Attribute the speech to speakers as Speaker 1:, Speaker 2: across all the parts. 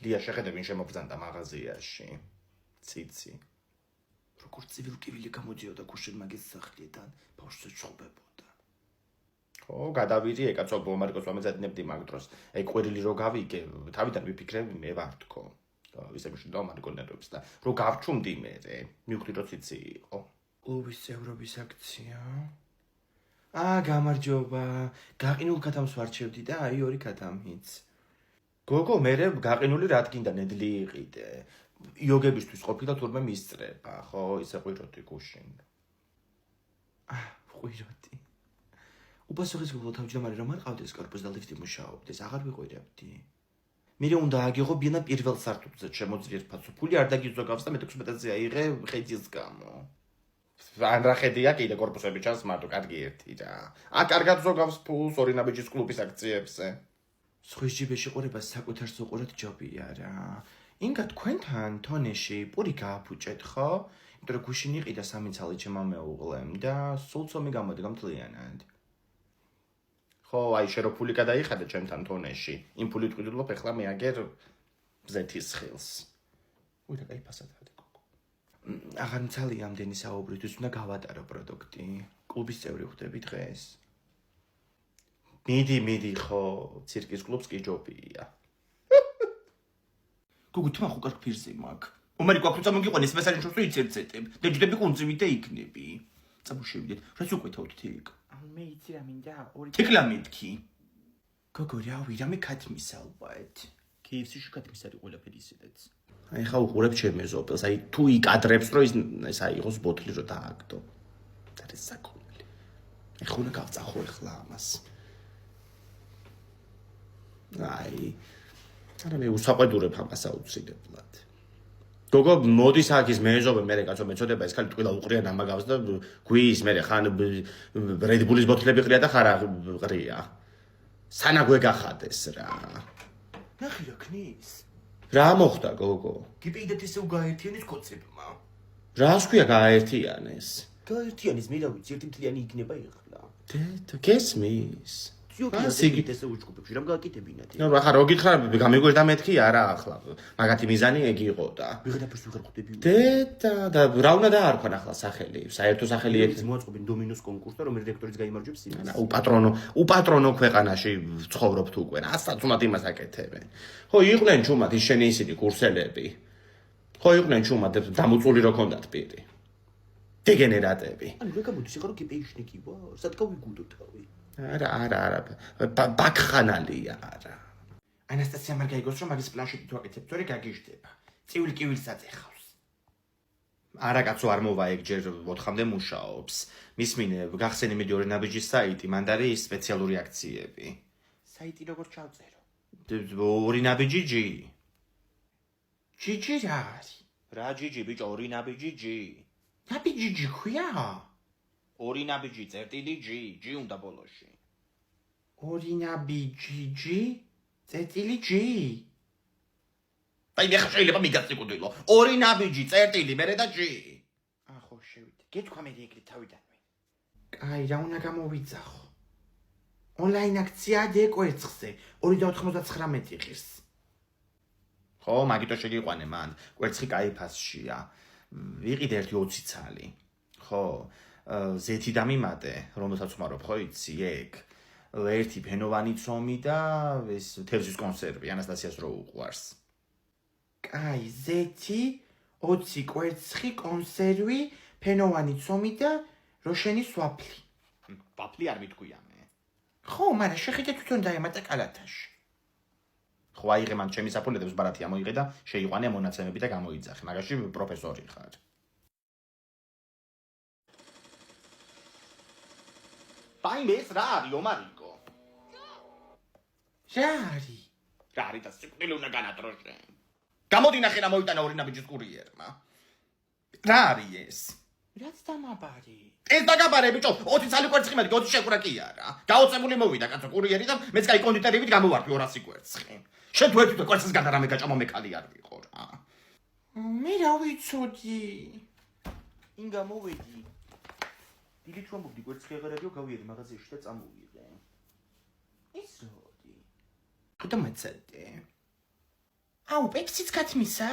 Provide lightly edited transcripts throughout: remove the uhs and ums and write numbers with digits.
Speaker 1: ლია შეხედე ვინ შემოგზანდა მაღაზიაში. ციცი.
Speaker 2: როგორც წივი რკივილი გამოდიოდა გუშინ მაგის სახლიდან, ბავშვზე ჩხუბებოდა.
Speaker 1: ხო, გადავიდი ეკაცო ბომარკოს ვამეძადინებდი მაგ დროს. აი ყვირილი რო გავიგე, თავიდან ვიფიქრები მე ვარ თქო. ისე მშვიდობა მარგონერებს და რო გავჩუმდი მე, მივხვდი რომ ციცი იყო.
Speaker 2: კლუბის წევრობის აქცია. გამარჯობა. გაყინულ ქათამს ვარჩევდი და აი 2 ქათამიც.
Speaker 1: გოგო, მე გაყინული რა თქინდა ნედლი იყიდე. იოგებისთვის ყოფილა თურმე მისწრება, ხო, ისე ყვიროდი გუშინ.
Speaker 2: ყვიროდი. უპასუხეს გოგო თავჯდომარე რომ არ ყავდეს корпуს და ლიფტი მუშაობდეს, აღარ ვიყვირებდი. მერე უნდა აგიღო ბინა პირველ სართულზე შემოძლიერ ფაცო. ფული არ დაგიზოგავს და მე-16-ზე აიღე ხედის გამო.
Speaker 1: ან რა ხედია კიდე корпуსები ჩანს მარტო კარგი ერთი რა. კარგად ზოგავს ფულს ორი ნაბიჯის კლუბის აქციებზე.
Speaker 2: სხვის ჯიბეში ყურებას საკუთარს უყურეთ ჯობია რა. ინგა თქვენთან თონეში პური გააფუჭეთ ხო? იმიტომ რომ გუშინ იყიდა 3 ცალი ჩემმა მეუღლემ და სულ ცომი გამოდგა მთლიანად.
Speaker 1: ხო, აი შე რო ფული გადაიხადე ჩემთან თონეში. იმ ფულით ვყიდულობ ეხლა მე აგერ ზეთის ხილს. უი რა კაი ფასად არის გოგო.
Speaker 2: აღარ მცალი ამდენი საუბრისთვის უნდა გავატარო პროდუქტი. კლუბის წევრი ხდები დღეს.
Speaker 1: მიდი ხო, ცირკის კლუბს კი ჯობია.
Speaker 2: გოგო თმა ხო კარგ ფირზე მაქვს. უმარი გვაქვს წამოგიყვანეს მესაჯს ვიწერცეტებ. დეჯდები კუნძივით და იქნები. წამოშევიდეთ. რაც უკვეთავთ თიკ.
Speaker 3: მე იცი რა მინდა
Speaker 2: თიკლა მეთქი. გოგო რავი რამე ქათმის ალბათ.
Speaker 3: KFC-ში ქათმის არის ყველაფერი ისედაც.
Speaker 1: აი ხა უყურებ ჩემ მეზობელს, აი თუ იკადრებს რომ ეს აიღოს ბოთლი რომ დააგდო. და ეს საკონელი. ეხლა უნდა გავწახო ეხლა ამას. აი არა მე უსაყვედურებ ამას აუცილებლად. გოგო მოდის აქ ის მეზობე მე კაცო მეწოდება ეს ხალი ტყილა უყრიან ამაგავს და გვიის მე ხან Red Bull-ის ბოთლები ყრია და ხარ ყრია. სანა გვეგახადეს რა.
Speaker 2: ნახე რა ქნის.
Speaker 1: რა მოხდა გოგო?
Speaker 2: გიპეიდეთ ისე უგაერთიანეს კოცებმა.
Speaker 1: რას ქვია გააერთიანეს?
Speaker 2: გაერთიანეს მე რა ვიცი ერთი მთლიანი იქნება ეხლა.
Speaker 1: დედო გესმის?
Speaker 2: სიგი ესე უჩქუბებში რამ გააკეთებინათ?
Speaker 1: ნუ რა ხარ რო გითხრა გამიგვერდა მეთქი არა ახლა. მაგათი მიზანი ეგ იყო და.
Speaker 2: ვიღადაფერს ვიღარ ხვდები.
Speaker 1: დედა და რა უნდა დაარქვან ახლა სახელი? საერთო სახელი
Speaker 2: ეს მოაწყობენ დომინოს კონკურსს და რომელი რექტორიც გაიმარჯვებს იმას.
Speaker 1: უპატრონო ქვეყანაში ცხოვრობთ უკვე. ასაც უნდა იმას აკეთებენ. ხო იყვნენ ჩუმად ისინი კურსელები. ხო იყვნენ ჩუმად დამუწული რო ქონდათ პირი. დეგენერატები.
Speaker 2: ანუ რა გამოდის ეხლა რო გიპეიშნიკი ვარ? სად გავიგუდო თავი?
Speaker 1: არა. ბაქხანალია არა.
Speaker 2: ანასტასია მაგ გაიგოს რომ მაგის პლანშეტით ვაკეთებ, თორე გაგიჟდება. წივილ-კივილს აწეხავს.
Speaker 1: არა კაცო არ მოვა ეგ ჯერ 4-მდე მუშაობს. მისმინე გახსენი მე 2 ნაბიჯის საიტი, მანდ არის სპეციალური აქციები.
Speaker 2: საიტი როგორ ჩავწერო?
Speaker 1: 2 ნაბიჯი ჯი.
Speaker 2: ჯიჯი რა არის?
Speaker 1: რა ჯიჯი ბიჭო 2 ნაბიჯი ჯი.
Speaker 2: ნაბიჯი ჯი ქვია?
Speaker 1: 2 ნაბიჯი წერტილი ჯი უნდა ბოლოში.
Speaker 2: 2 ნაბიჯი ჯი? წერტილი ჯი?
Speaker 1: აი მე შეიძლება მიგაწიკუდილო. 2 ნაბიჯი წერტილი მერე და ჯი.
Speaker 2: ხო შევიდე. გეთქვა მე ეგრე თავიდანვე. კაი რა უნდა გამოვიძახო? ონლაინ აქცია დეკვერცხზე 2.99 ღირს.
Speaker 1: ხო, მაგიტო შეგიყვანე მან. კვერცხი კაი ფასშია. ვიყიდე 1.20 ცალი. ხო, ზეთი დამიმატე, რომელსაც ვმარობ, ხო იცი, ეგ. ერთი ფენოვანი ცომი და ეს თევზის კონსერვი, ანასტასიას რო უყვარს.
Speaker 2: კაი, ზეთი, 20 კვერცხი, კონსერვი, ფენოვანი ცომი და როშენის ვაფლი.
Speaker 1: ვაფლი არ მithქვია მე.
Speaker 2: ხო, მაგრამ შეხედე თვითონ დაემატა კალათაში.
Speaker 1: ხო, აიღე მან ჩემი საფულეთებს ბარათი ამოიღე და შეიყვანე მონაცემები და გამოიძახე. მაგაში პროფესორი ხარ. Paimez რა არის ომარიკო?
Speaker 2: რა არის?
Speaker 1: რა არის და სიკვდილი უნდა განატროშე. გამოდი ნახე რა მოიტანა 2 ნაბიჯის კურიერმა. რა არის ეს?
Speaker 2: რაც დამაბარი.
Speaker 1: ეს დაგაბარე ბიჭო, 20 ცალი კვერცხი მეტი, 20 შეკურა კი არა. გაოცებული მოვიდა კაცო კურიერი და მეც კაი კონდიტერივით გამოვარდი 200 კვერცხი. შენ თუ ერთი კვერცხის გადა რამე გაჭამო მე ხალი არ ვიყო რა.
Speaker 2: მე რა ვიცოდი?
Speaker 3: ინგა მოვედი. დილით რომ მოვდი კვერცხი აღარებიო გავიერი მაღაზიაში და წამოვიღე.
Speaker 2: ის როდი? ხოდა მეცადე.
Speaker 1: აუ, პეპსიც გათმისა?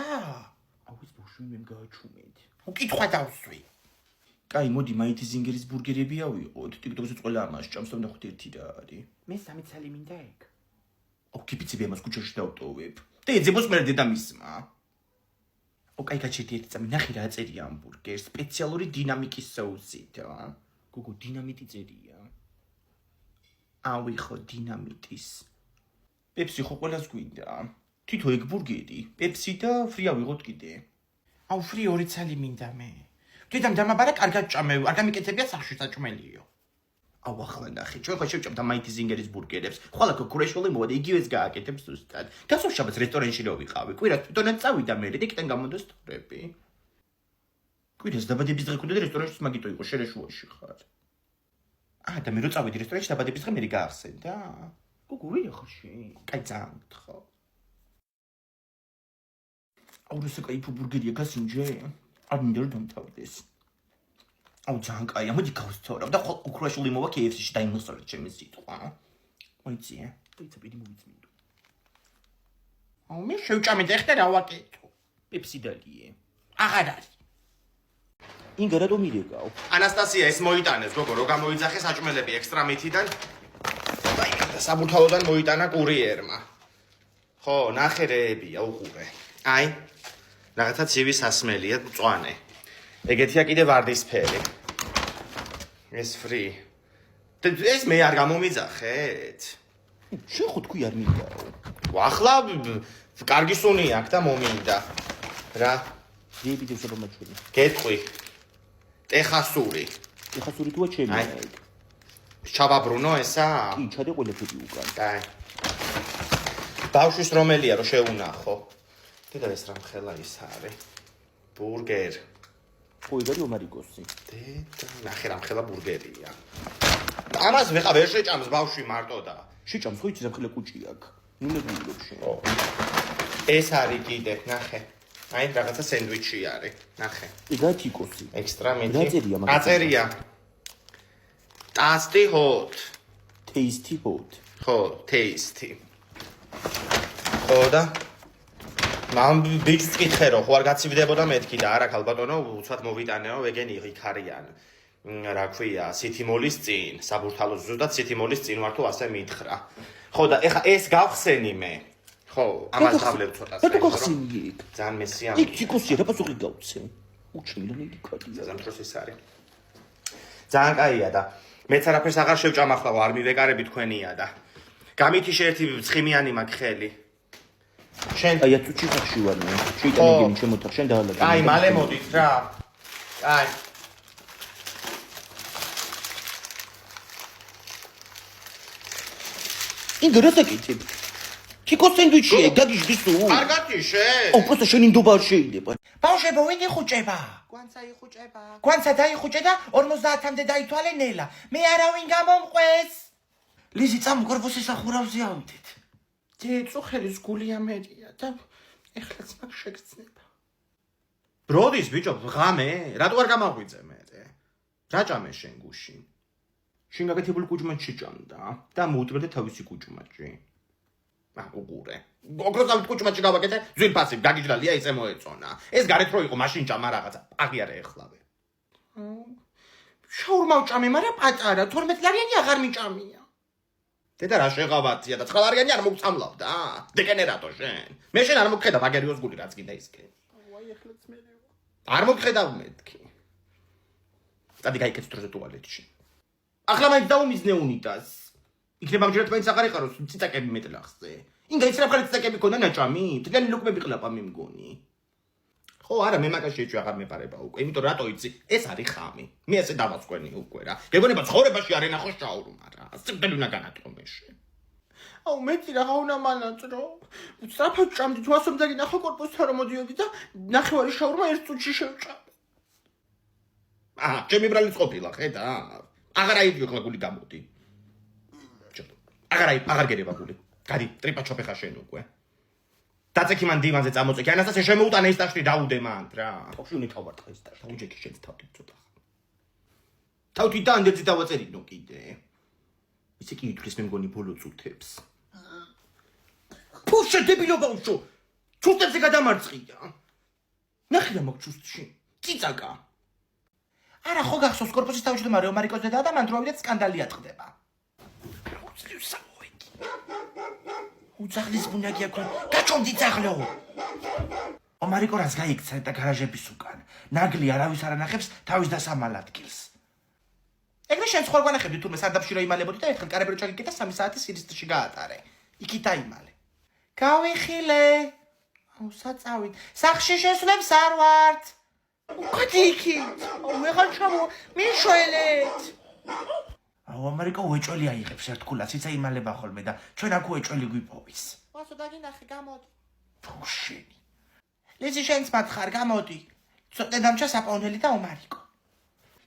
Speaker 3: აუ, ეს ბავშვი მე გააჩუმეთ.
Speaker 1: უკითხვა დავსვი.
Speaker 2: კაი, მოდი მაითიზინგერის ბურგერები ავიღოთ. TikTok-ზე ყველა ამას ჭამს და ვნახოთ ერთი რა არის.
Speaker 3: მე 3 ცალი მინდა ეგ.
Speaker 2: აუ, კიპიცები ამას ქუჩაში დავტოვებ. და ეძებოს მე დედამისმა. აუ, კაი, გაჩერდი ერთი წამი, ნახე რა წერია ამ ბურგერს, სპეციალური დინამიკის соусით.
Speaker 3: გოგო, დინამიტი წერია.
Speaker 2: ავიღო დინამიტის. პეპსი ხო ყველას გვინდა. თითო ეგ ბურგერი, პეპსი და ფრი ავიღოთ კიდე.
Speaker 1: აუ, ფრი 2 ცალი მინდა მე. დედამ დამაბარა კარგად ჭამევ, არ გამიკეთებია სახში საჭმელიო.
Speaker 2: აუ, ახლა ნახე, ჩვენ ხო შევჭამთ ამ მაითიზინგერის ბურგერებს. ხვალა ქურეშოვი მოდი, იგივეს გააკეთებს ზუსტად. გასულ შაბათს რესტორანში რო ვიყავი, კვირას თვითონაც წავიდა მე, და იქიდან გამოდოს თორები. კვირას დაბადების დღე ქონდა და რესტორანში მაგიტო იყო, შერეშუაში ხარ. და მე რო წავედი რესტორანში დაბადების დღე მე გაახსენდა.
Speaker 3: გოგო, ვინ ახში?
Speaker 2: კაი, ძალიან გთხოვ. აუ, როცა კაი ბურგერია გასინჯე? არ მინდა რომ დამთავრდეს. აუ, ძალიან კაია, მოდი გავსწორავ და უქროაშული მოვა KFC-ში დაიმოსწორე ჩემი სიტყვა. მოიწია.
Speaker 3: დაიცა პირი მოვიწმინდო.
Speaker 1: აუ, მე შევჭამე და ეხლა რა ვაკეთო?
Speaker 2: პეპსი დალიე.
Speaker 1: აღარ არის.
Speaker 3: ინგა რატომ მირეკავ?
Speaker 1: ანასტასია ეს მოიტანეს, გოგო, რო გამოიძახე საჭმელები ექსტრა მითიდან. აი, და საბურთალოდან მოიტანა კურიერმა. ხო, ნახე რეებია უყურე. აი, რაღაცა ცივი სასმელია, მწვანე. ეგეთია კიდე ვარდისფერი. ეს ფრი. ეს მე არ გამომიძახეთ.
Speaker 3: შენ ხო თქვი არ მინდაო.
Speaker 1: ახლა კარგი სუნი აქვს და მომინდა. რა?
Speaker 3: რეები დევსება მაჩვენი.
Speaker 1: გეტყვი. ტეხასური.
Speaker 3: ეხასური თუა ჩემი
Speaker 1: აი.
Speaker 3: ეგ.
Speaker 1: ჩავაბრუნო ესა?
Speaker 3: კი, ჩადე ყველაფერი უკან.
Speaker 1: აი. ბავშვის რომელია რომ შეუნახო? დედა ეს რა მხელა ის არის? ბურგერ.
Speaker 3: ხო, ეგ არის ომარიკოსი.
Speaker 1: დედა, ნახე რა მხელა ბურგერია. ამას ვეღარ ვერ შეჭამს ბავშვი მარტო და.
Speaker 3: შეჭამს ხო იცი რა მხელა კუჭი აქვს. ნუ მეგულობ შენ.
Speaker 1: ეს არის კიდე, ნახე. აი, რაღაცა სენდვიჩი არის. ნახე.
Speaker 3: ეგაა თიკოსი.
Speaker 1: ექსტრა
Speaker 3: რა
Speaker 1: მითი.
Speaker 3: წერია მაგას?
Speaker 1: აწერია. ტასტი ჰოთ.
Speaker 3: Tasty hot.
Speaker 1: ხო, tasty. ხო და მამ ბიჭს კითხე რომ ხო არ გაცივდებოდა მეთქი და არა ქალბატონო უცბად მოვიტანეო ვეგენი იქ არიან რა ქვია სითიმოლის წინ საბურთალოს ზუსტად სითიმოლის წინ ვარ თუ ასე მითხრა ხო და ეხა ეს გავხსენი მე ხო ამას გავლევ ცოტას
Speaker 3: რატო გახსენი ეგ?
Speaker 1: ძალიან მესია
Speaker 3: ეგ თიკოსია რა პასუხი გავცე? უჩინო იგი კადია.
Speaker 1: ძალიან დროს ის არის ძალიან კაია და მეც არაფერს აღარ შევჭამ ახლა არ მივეკარები თქვენია და გამითიშე ერთი ცხიმიანი მაქვს ხელი შენ
Speaker 3: აი აწუჩი ხში ვარ მე. შეიტანე გემი შემოთახ შენ დაალაგე.
Speaker 1: აი მალე მოდით რა აი
Speaker 3: ინგა რა საკეთებ? თიკოს სენდვიჩია, გაგიჟდი სულ?
Speaker 1: კარგად იშე
Speaker 3: აუ, პროსტა შენი ნდობა არ შეიძლება.
Speaker 1: ბავშვებო ვინ იხუჭება გვანცა იხუჭება გვანცა დაიხუჭე და 50-მდე დაითვალე ნელა მე არავინ გამომყვეს ლიზი წამგორბოსის ახურავზე ავდეთ ძეწუხელის გულია მერია და ეხლაც მაგ შეგრძნება ბროდის ბიჭო ღამე რატო არ გამაღვიძე მე რა ჭამე შენ გუში
Speaker 2: შენ გაკეთებულ კუჭმაჩი შეჭამდა და მოუწმენდა თავისი კუჭმაჩი.
Speaker 1: უყურე გოგროსავით კუჭმაჩი გავაკეთე ძვირფასი გაგიჯდალია ისე მოეწონა ეს გარეთ რო იყო მაშინ ჭამა რაღაცა აღიარე ეხლავე შაურმა ვჭამე მაგრამ პატარა 12 ლარიანი აღარ მიჭამია დედა რა შეღავათია და 9 ლარიანი არ მოგწამლავდა დეკენერატო შენ მე შენ არ მოგხედა მაგერიოს გული რაც კიდე ისკენ აი ეხლაც მე არ მოგხედავ მეთქი წადი გაიქეც დროზე ტუალეტში ახლა მაინც დაუმიზნე უნიტას იქნება ამჯერად მაინც აღარ ეყაროს ციტაკები მეტლახზე ინგა ის რა ხარ ციტაკები ქონდა ნაჭამი თლიანი ლუკმები ყლაპა მე მგონი ხო არა მე მაგას შეჭვი აღარ მეპარება უკვე იმიტომ რატო იცი ეს არის ხამი მე ესე დავასკვენი უკვე რა გეგონება ცხოვრებაში არ ენახო შაურმა რა სიმდელი უნდა განატყო მე შენ აუ მეც რა უნდა მანაწრო სწრაფად ჭამდი თუ ასომდა გინახო კორპუსთან რომ მოდიოდი და ნახევარი შაურმა ერთ წუთში შევჭამ ჩემი ბრალიც ყოფილა ხედა აღარ აიდგო ხლა გული გამოდი აღარ გერება გული გადი ტრიპა ჩოფეხა შენ უკვე დაწექი მან დივანზე წამოწექი ანასტასია შემოუტანე ის ტაშტი დაუდე მან რა
Speaker 3: თავშუნი თავარტყა ეს ტაშტი
Speaker 1: დაუჯექი შენს თავით ცოტა თავით და ანდერძი დავაწერინო კიდე ისე კი ითქლის მე მგონი ბოლო წუთებს ფუშე დებილო ბავშვო
Speaker 2: ჩუსტებზე გადამარცხია. ნახე რა მაქვს ჩუსტში. წიწაკა. არა ხო გახსოვს კორპუსის თავმჯდომარე ომარიკოს დედა და მან დროებით სკანდალი ატყდება. უძაღლის ბუნაგია ქონ. გაჩომდი ძაღლო. ომარიკო რას გაიქცა და გარაჟების უკან. ნაგლი არავის არ ანახებს თავის დასამალ ადგილს. ეგრე შენ სხვა განახებდი თურმე სარდაფში რა იმალებოდი და ერთხელ კარებრო ჩაგიკი და 3 საათი სირისტში გაატარე. იქით აიმალე. გავიხილე. აუ საწავით. სახში შესვლებს არ ვართ. უკეთი იქით. ვეღარ ჩამო. მიშველეთ. აუ ამერიკა უეჭველი აიღებს ერთგულაც იცა იმალება ხოლმე და ჩვენ აქ უეჭველი გვიპოვის. ვასო დაგინახე გამოდი. ფუშენი. ლიზი შენც მათხარ გამოდი. ცოტნე დამჭა საპაუნელი და ომარიკო.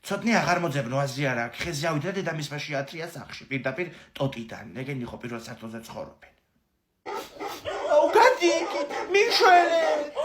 Speaker 2: ცოტნე აღარ მოძებნო აზრი არა აქვს. ხეზე ავიდა დედამის მაშინ ათრია სახში პირდაპირ ტოტიდან. ეგენი ხო პირველ სართულზე ცხოვრობენ. აუ გადი იქით. მიშველეთ.